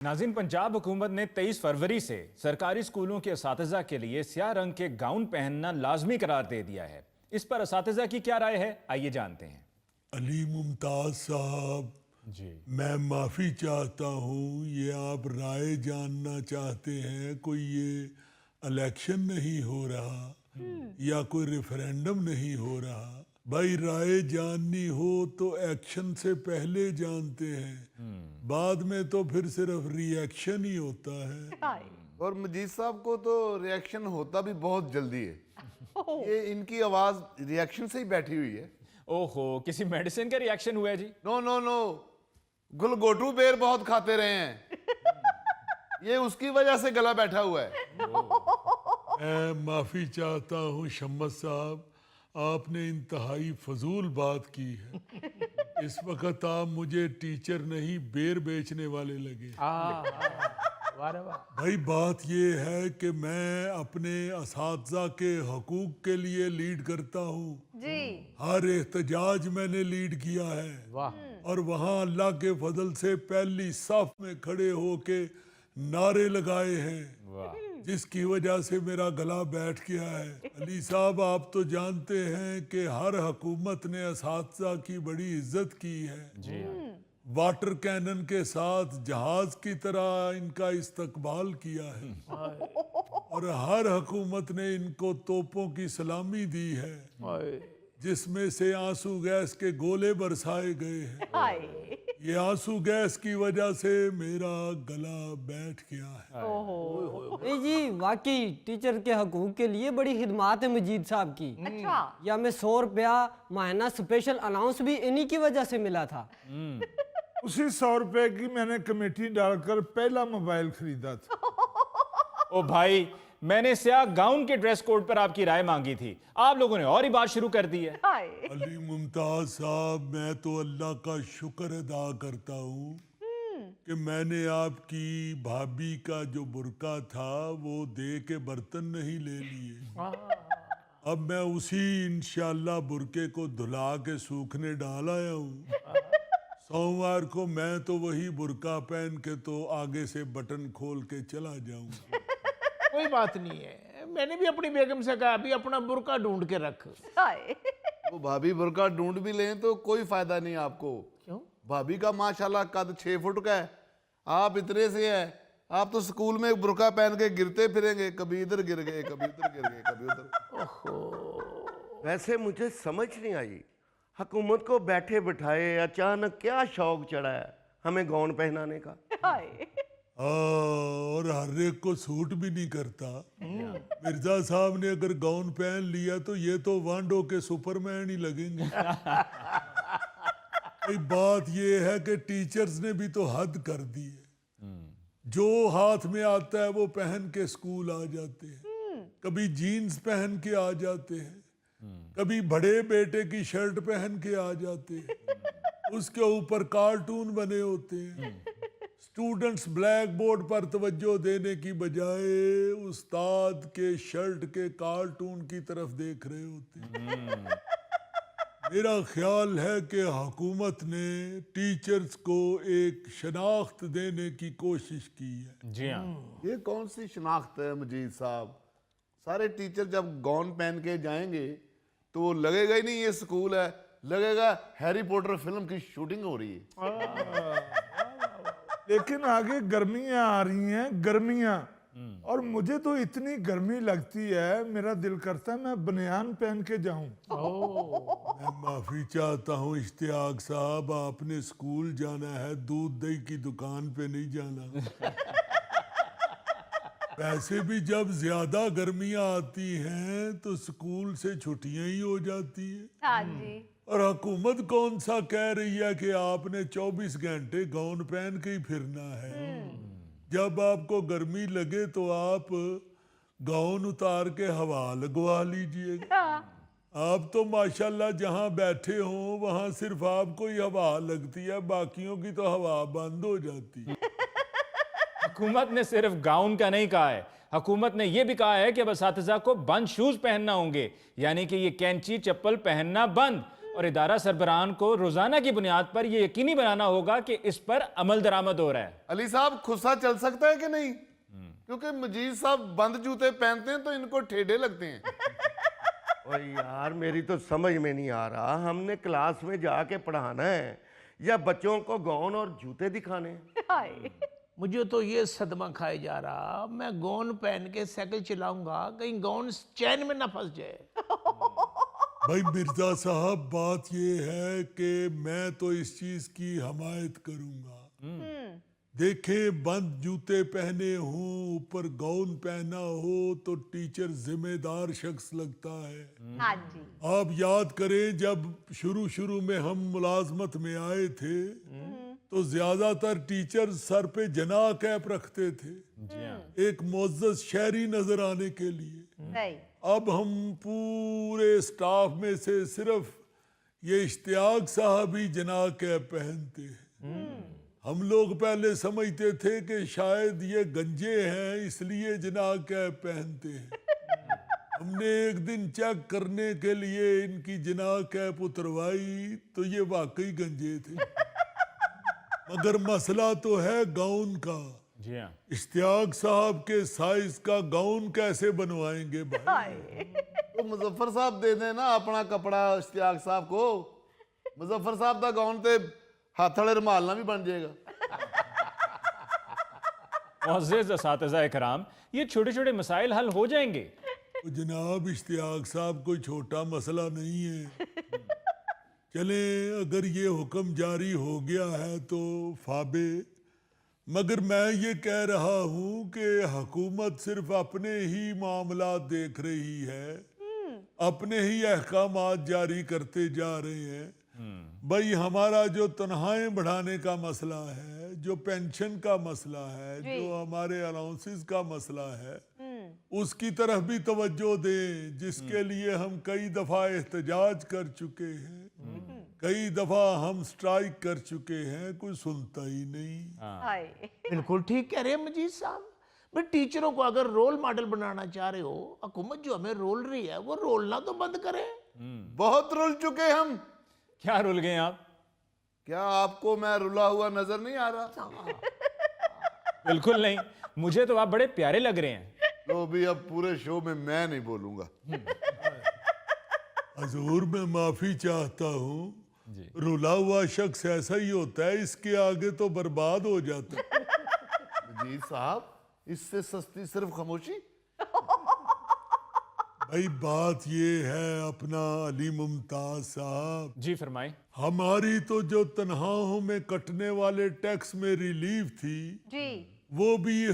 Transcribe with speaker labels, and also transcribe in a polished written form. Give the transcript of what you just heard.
Speaker 1: नाज़रीन, पंजाब हुकूमत ने 23 फरवरी से सरकारी स्कूलों के असातिज़ा के लिए स्याह रंग के गाउन पहनना लाजमी करार दे दिया है। इस पर असातिज़ा की क्या राय है, आइए जानते हैं।
Speaker 2: अली मुमताज़ साहब
Speaker 1: जी,
Speaker 2: मैं माफ़ी चाहता हूँ, ये आप राय जानना चाहते हैं, कोई ये इलेक्शन नहीं हो रहा या कोई रेफरेंडम नहीं हो रहा। भाई राय जाननी हो तो एक्शन से पहले जानते हैं, बाद में तो फिर सिर्फ रिएक्शन ही होता है।
Speaker 3: और मजीद साहब को तो रिएक्शन होता भी बहुत जल्दी है। ये इनकी आवाज रिएक्शन से ही बैठी हुई है।
Speaker 1: ओहो, किसी मेडिसिन का रिएक्शन हुआ है जी?
Speaker 3: नो नो नो, गुलगोटू बेर बहुत खाते रहे हैं, ये उसकी वजह से गला बैठा हुआ है।
Speaker 2: मैं माफ़ी चाहता हूँ शम्मत साहब, आपने इंतहाई फजूल बात की है। इस वक्त आप मुझे टीचर नहीं बेर बेचने वाले लगे। भाई बात ये है कि मैं अपने असातिज़ा के हकूक़ के लिए लीड करता हूँ जी। हर एहतजाज मैंने लीड किया है। वाह। और वहाँ अल्लाह के फजल से पहली सफ में खड़े होके नारे लगाए हैं। वाह। जिसकी वजह से मेरा गला बैठ गया है। अली साहब आप तो जानते हैं कि हर हुकूमत ने असातिज़ा की बड़ी इज्जत की है जी। वाटर कैनन के साथ जहाज की तरह इनका इस्तकबाल किया है और हर हुकूमत ने इनको तोपों की सलामी दी है, जिसमें से आंसू गैस के गोले बरसाए गए हैं। ये आंसू गैस की वजह से मेरा गला बैठ गया है।
Speaker 4: जी वाकई टीचर के हकूक के लिए बड़ी खिदमत है मजीद साहब की। अच्छा। या मैं 100 रुपया महीना स्पेशल अनाउंस भी इन्हीं की वजह से मिला था।
Speaker 5: उसी 100 रुपए की मैंने कमेटी डालकर पहला मोबाइल खरीदा था।
Speaker 1: ओ भाई, मैंने स्याह गाउन के ड्रेस कोड पर आपकी राय मांगी थी, आप लोगों ने और ही बात शुरू कर दी है।
Speaker 2: अली मुमताज साहब मैं तो अल्लाह का शुक्र अदा करता हूँ कि मैंने आपकी भाभी का जो बुर्का था वो दे के बर्तन नहीं ले लिए। अब मैं उसी इंशाल्लाह बुर्के को धुला के सूखने डाल आया हूँ। सोमवार को मैं तो वही बुर्का पहन के तो आगे से बटन खोल के चला जाऊंगा।
Speaker 6: कोई बात नहीं है, मैंने भी अपनी बेगम से कहा अभी अपना बुर्का ढूंढ के रख।
Speaker 3: वो भाभी बुर्का ढूंढ भी लें तो कोई फायदा नहीं आपको।
Speaker 6: क्यों?
Speaker 3: भाभी का माशाल्लाह कद 6 फुट का है, आप इतने से है। आप तो स्कूल में बुर्का पहन के गिरते फिरेंगे, कभी इधर गिर गए, कभी उधर गिर गए, कभी उधर।
Speaker 7: वैसे मुझे समझ नहीं आई, हुकूमत को बैठे बिठाए अचानक क्या शौक चढ़ा है हमें गाउन पहनाने का।
Speaker 2: और हर एक को सूट भी नहीं करता। मिर्जा साहब ने अगर गाउन पहन लिया तो ये तो वांडो के सुपरमैन ही लगेंगे। बात ये है कि टीचर्स ने भी तो हद कर दी है। जो हाथ में आता है वो पहन के स्कूल आ जाते हैं, कभी जीन्स पहन के आ जाते हैं, कभी बड़े बेटे की शर्ट पहन के आ जाते हैं, उसके ऊपर कार्टून बने होते हैं। स्टूडेंट्स ब्लैक बोर्ड पर तवज्जो देने की बजाय उस्ताद के शर्ट के कार्टून की तरफ देख रहे होते हैं। मेरा ख्याल है कि हुकूमत ने टीचर्स को एक शनाख्त देने की कोशिश की है।
Speaker 1: जी हाँ।
Speaker 3: ये कौन सी शनाख्त है मजीद साहब? सारे टीचर जब गाउन पहन के जाएंगे तो लगेगा ही नहीं ये स्कूल है, लगेगा हैरी पॉटर फिल्म की शूटिंग हो रही है।
Speaker 5: लेकिन आगे गर्मियां आ रही हैं, गर्मियां, और मुझे तो इतनी गर्मी लगती है मेरा दिल करता है मैं बनियान पहन के जाऊं।
Speaker 2: मैं माफी चाहता हूँ इश्तियाक साहब, आपने स्कूल जाना है, दूध दही की दुकान पे नहीं जाना। वैसे भी जब ज्यादा गर्मियां आती हैं तो स्कूल से छुट्टियां ही हो जाती है।
Speaker 8: हाँ जी।
Speaker 2: और हुकूमत कौन सा कह रही है कि आपने 24 घंटे गाउन पहन के ही फिरना है। जब आपको गर्मी लगे तो आप गाउन उतार के हवा लगवा लीजिएगा। आप तो माशाल्लाह जहां बैठे हो वहां सिर्फ आपको ही हवा लगती है, बाकियों की तो हवा बंद हो जाती है।
Speaker 1: हुकूमत ने सिर्फ गाउन का नहीं कहा है, हुकूमत ने यह भी कहा है कि अब असातिज़ा को बंद शूज पहनना होंगे, यानी कि ये कैंची चप्पल पहनना बंद। और इदारा सरबराहान को रोजाना की बुनियाद पर यह यकीनी बनाना होगा कि इस पर अमल दरामद हो रहा है।
Speaker 3: अली साहब खुस्सा चल सकता है कि नहीं? क्योंकि मजीद साहब बंद जूते पहनते हैं तो इनको ठेडे लगते हैं।
Speaker 7: और यार मेरी तो समझ में नहीं आ रहा, हमने क्लास में जाके पढ़ाना है या बच्चों को गाउन और जूते दिखाने हैं?
Speaker 6: मुझे तो ये सदमा खाए जा रहा, मैं गाउन पहन के साइकिल चलाऊंगा, कहीं गाउन चैन में ना फंस जाए।
Speaker 2: भाई मिर्जा साहब, बात ये है कि मैं तो इस चीज की हमायत करूंगा। देखें, बंद जूते पहने हों, ऊपर गाउन पहना हो तो टीचर जिम्मेदार शख्स लगता है।
Speaker 8: हाँ जी।
Speaker 2: आप याद करें, जब शुरू में हम मुलाजमत में आए थे तो ज्यादातर टीचर सर पे जना कैप रखते थे, एक मोअज़्ज़ज़ शहरी नजर आने के लिए।
Speaker 8: सही।
Speaker 2: अब हम पूरे स्टाफ में से सिर्फ ये इश्तियाक साहब ही जना कैप पहनते हैं। हम लोग पहले समझते थे कि शायद ये गंजे हैं इसलिए जना कैप पहनते हैं। हमने एक दिन चेक करने के लिए इनकी जना कैप उतरवाई तो ये वाकई गंजे थे। मगर मसला तो है गाउन का।
Speaker 1: जी हाँ।
Speaker 2: इश्तियाक साहब के साइज का गाउन कैसे बनवाएंगे भाई?
Speaker 3: तो मुजफ्फर साहब दे देना अपना कपड़ा इश्तियाक साहब को। मुजफ्फर साहब का गाउन ते हाथ वाले रुमाल ना भी बन जाएगा।
Speaker 1: मुअज़्ज़ज़ असातिज़ा इकराम, ये छोटे छोटे मसाइल हल हो जाएंगे।
Speaker 2: तो जनाब, इश्तियाक साहब कोई छोटा मसला नहीं है। चले, अगर ये हुक्म जारी हो गया है तो फाबे। मगर मैं ये कह रहा हूँ कि हुकूमत सिर्फ अपने ही मामला देख रही है, अपने ही अहकामात जारी करते जा रहे हैं। भाई, हमारा जो तनख्वाहें बढ़ाने का मसला है, जो पेंशन का मसला है, जो हमारे अलाउंसेस का मसला है, उसकी तरफ भी तवज्जो दें, जिसके लिए हम कई दफा एहतजाज कर चुके हैं, कई दफा हम स्ट्राइक कर चुके हैं, कोई सुनता ही नहीं।
Speaker 8: हाय।
Speaker 6: बिल्कुल ठीक कह रहे हैं मजीद साहब। भाई टीचरों को अगर रोल मॉडल बनाना चाह रहे हो, हुकूमत जो हमें रोल रही है वो रोलना तो बंद करे।
Speaker 3: बहुत रुल चुके हम।
Speaker 1: क्या रुल गए आप?
Speaker 3: क्या आपको मैं रुला हुआ नजर नहीं आ रहा?
Speaker 1: बिल्कुल नहीं, मुझे तो आप बड़े प्यारे लग रहे हैं।
Speaker 3: तो भी अब पूरे शो में मैं नहीं बोलूंगा।
Speaker 2: हजूर, मैं माफी चाहता हूँ। रुला हुआ शख्स ऐसा ही होता है, इसके आगे तो बर्बाद हो जाता है।
Speaker 3: जी साहब, इससे सस्ती सिर्फ खामोशी।
Speaker 2: भाई, बात ये है अपना अली मुमताज साहब,
Speaker 1: जी फरमाएं।
Speaker 2: हमारी तो जो तनख्वाहों में कटने वाले टैक्स में रिलीफ थी,
Speaker 8: जी।
Speaker 2: वो भी